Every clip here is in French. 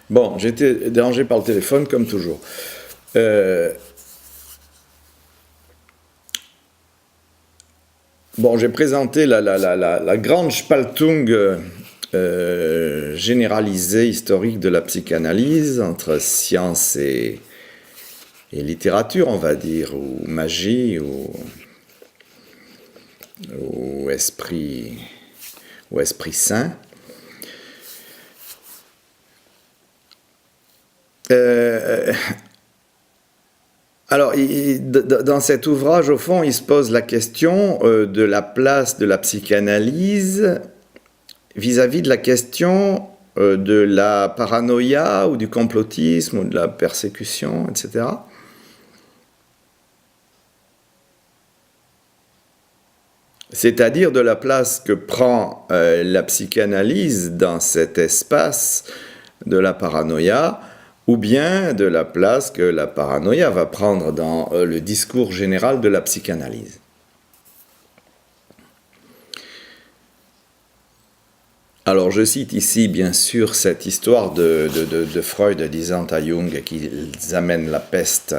Bon, j'ai été dérangé par le téléphone comme toujours. Euh, bon, j'ai présenté la grande Spaltung généralisée historique de la psychanalyse entre science et littérature, on va dire, ou magie, ou esprit, ou esprit saint. Alors, dans cet ouvrage, au fond, il se pose la question de la place de la psychanalyse vis-à-vis de la question de la paranoïa ou du complotisme ou de la persécution, etc. C'est-à-dire de la place que prend la psychanalyse dans cet espace de la paranoïa, ou bien de la place que la paranoïa va prendre dans le discours général de la psychanalyse. Alors je cite ici bien sûr cette histoire de Freud disant à Jung qu'ils amènent la peste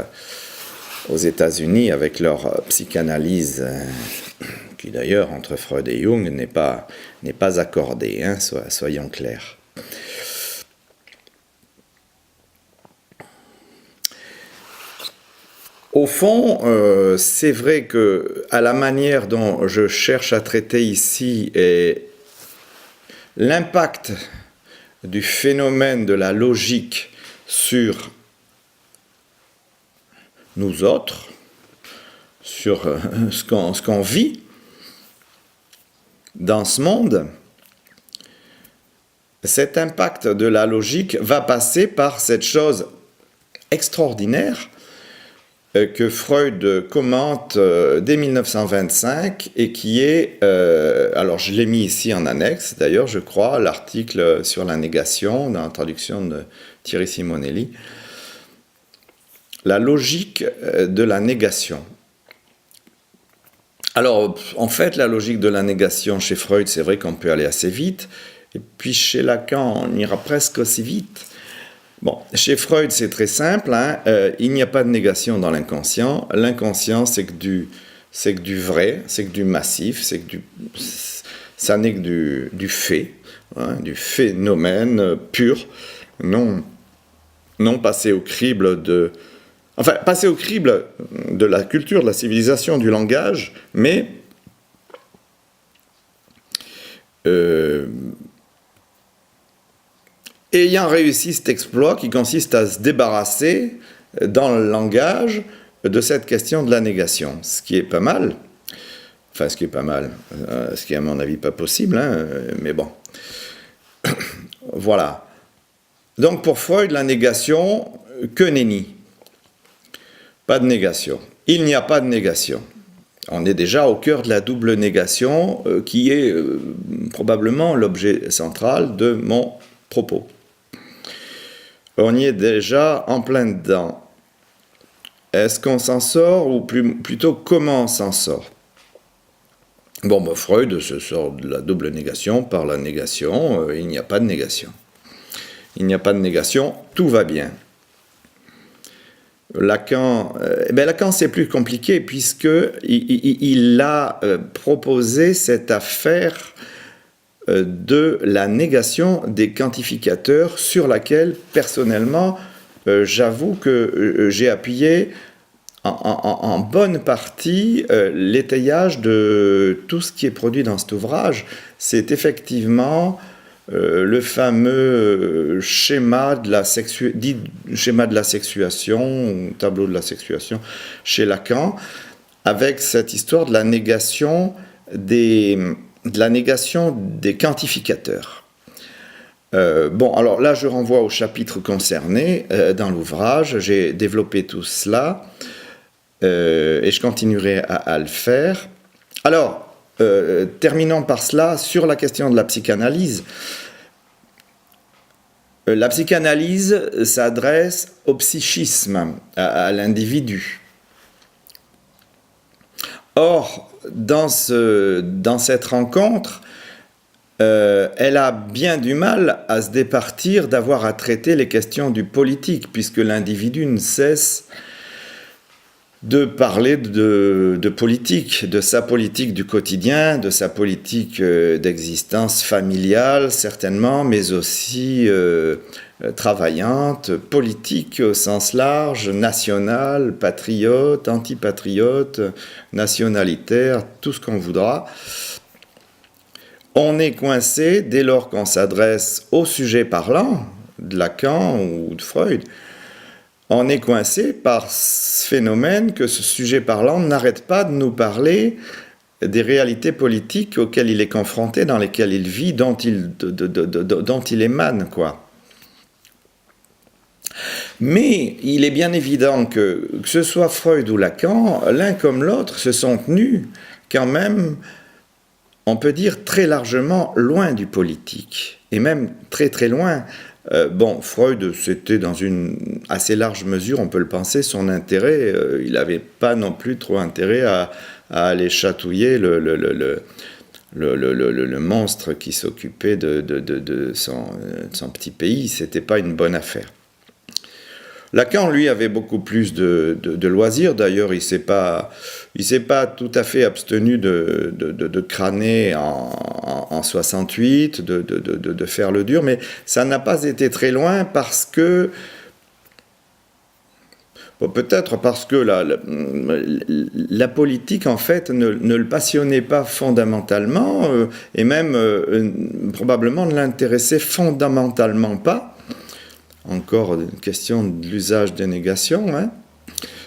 aux États-Unis avec leur psychanalyse, qui d'ailleurs entre Freud et Jung n'est pas accordée, hein, soyons clairs. Au fond, c'est vrai que à la manière dont je cherche à traiter ici l'impact du phénomène de la logique sur nous autres, sur ce qu'on vit dans ce monde, cet impact de la logique va passer par cette chose extraordinaire que Freud commente dès 1925 et qui est, alors je l'ai mis ici en annexe d'ailleurs je crois, l'article sur la négation dans la traduction de Thierry Simonelli, la logique de la négation. Alors en fait la logique de la négation chez Freud, c'est vrai qu'on peut aller assez vite, et puis chez Lacan on ira presque aussi vite. Bon, chez Freud, c'est très simple, hein, il n'y a pas de négation dans l'inconscient. L'inconscient, c'est que du vrai, c'est que du massif, ça n'est que du fait, hein, du phénomène pur, non passé au crible passé au crible de la culture, de la civilisation, du langage, mais ayant réussi cet exploit qui consiste à se débarrasser dans le langage de cette question de la négation, ce qui est pas mal, enfin ce qui est pas mal, ce qui est à mon avis pas possible, hein, mais bon, voilà. Donc pour Freud, la négation, que nenni, pas de négation, il n'y a pas de négation. On est déjà au cœur de la double négation qui est probablement l'objet central de mon propos. On y est déjà en plein dedans. Est-ce qu'on s'en sort ou plutôt comment on s'en sort? Bon, Freud se sort de la double négation par la négation. Il n'y a pas de négation. Il n'y a pas de négation, tout va bien. Lacan, Lacan c'est plus compliqué puisqu'il a proposé cette affaire de la négation des quantificateurs sur laquelle, personnellement, j'avoue que j'ai appuyé en bonne partie l'étayage de tout ce qui est produit dans cet ouvrage. C'est effectivement le fameux schéma de la sexuation, ou tableau de la sexuation chez Lacan, avec cette histoire de la négation des quantificateurs. Bon, alors là, je renvoie au chapitre concerné dans l'ouvrage. J'ai développé tout cela et je continuerai à le faire. Alors, terminons par cela sur la question de la psychanalyse. La psychanalyse s'adresse au psychisme, à l'individu. Or, dans cette rencontre, elle a bien du mal à se départir d'avoir à traiter les questions du politique, puisque l'individu ne cesse de parler de politique, de sa politique du quotidien, de sa politique d'existence familiale, certainement, mais aussi travaillante, politique au sens large, nationale, patriote, antipatriote, nationalitaire, tout ce qu'on voudra. On est coincé dès lors qu'on s'adresse au sujet parlant, de Lacan ou de Freud, on est coincé par ce phénomène que ce sujet parlant n'arrête pas de nous parler des réalités politiques auxquelles il est confronté, dans lesquelles il vit, dont il émane, quoi. Mais il est bien évident que ce soit Freud ou Lacan, l'un comme l'autre se sont tenus quand même, on peut dire, très largement loin du politique, et même très très loin. Freud, c'était dans une assez large mesure, on peut le penser, son intérêt. Il n'avait pas non plus trop intérêt à aller chatouiller le monstre qui s'occupait de son petit pays. C'était pas une bonne affaire. Lacan, lui, avait beaucoup plus de loisirs. D'ailleurs, il s'est pas tout à fait abstenu de crâner en 68, de faire le dur, mais ça n'a pas été très loin parce que peut-être parce que la politique, en fait, ne le passionnait pas fondamentalement, et même probablement ne l'intéressait fondamentalement pas. Encore une question de l'usage des négations, hein.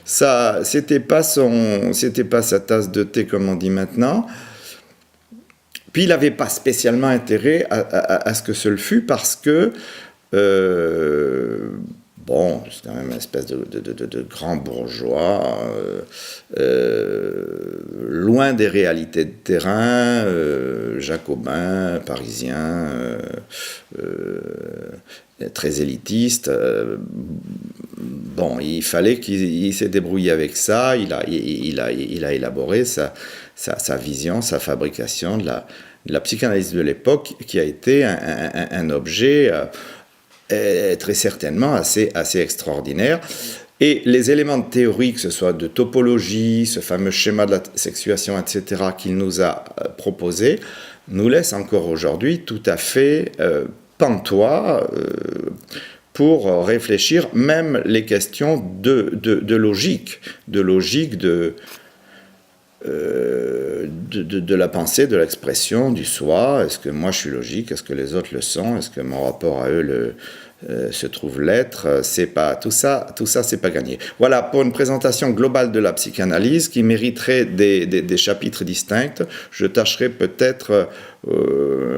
Ça, c'était pas sa tasse de thé comme on dit maintenant. Puis il n'avait pas spécialement intérêt à ce que ce le fût parce que c'est quand même une espèce de grand bourgeois, loin des réalités de terrain, jacobin, parisien, très élitiste. Il fallait qu'il s'est débrouillé avec ça. Il a élaboré sa vision, sa fabrication de la psychanalyse de l'époque, qui a été un objet très certainement assez extraordinaire. Et les éléments de théorie, que ce soit de topologie, ce fameux schéma de la sexuation, etc., qu'il nous a proposé, nous laissent encore aujourd'hui tout à fait pantois pour réfléchir même les questions de logique, de la pensée, de l'expression, du soi. Est-ce que moi je suis logique? Est-ce que les autres le sont? Est-ce que mon rapport à eux se trouve l'être? C'est pas tout ça, c'est pas gagné. Voilà pour une présentation globale de la psychanalyse qui mériterait des chapitres distincts. Je tâcherai peut-être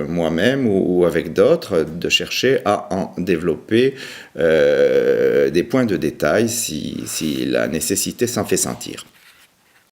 moi-même ou avec d'autres de chercher à en développer des points de détail si la nécessité s'en fait sentir.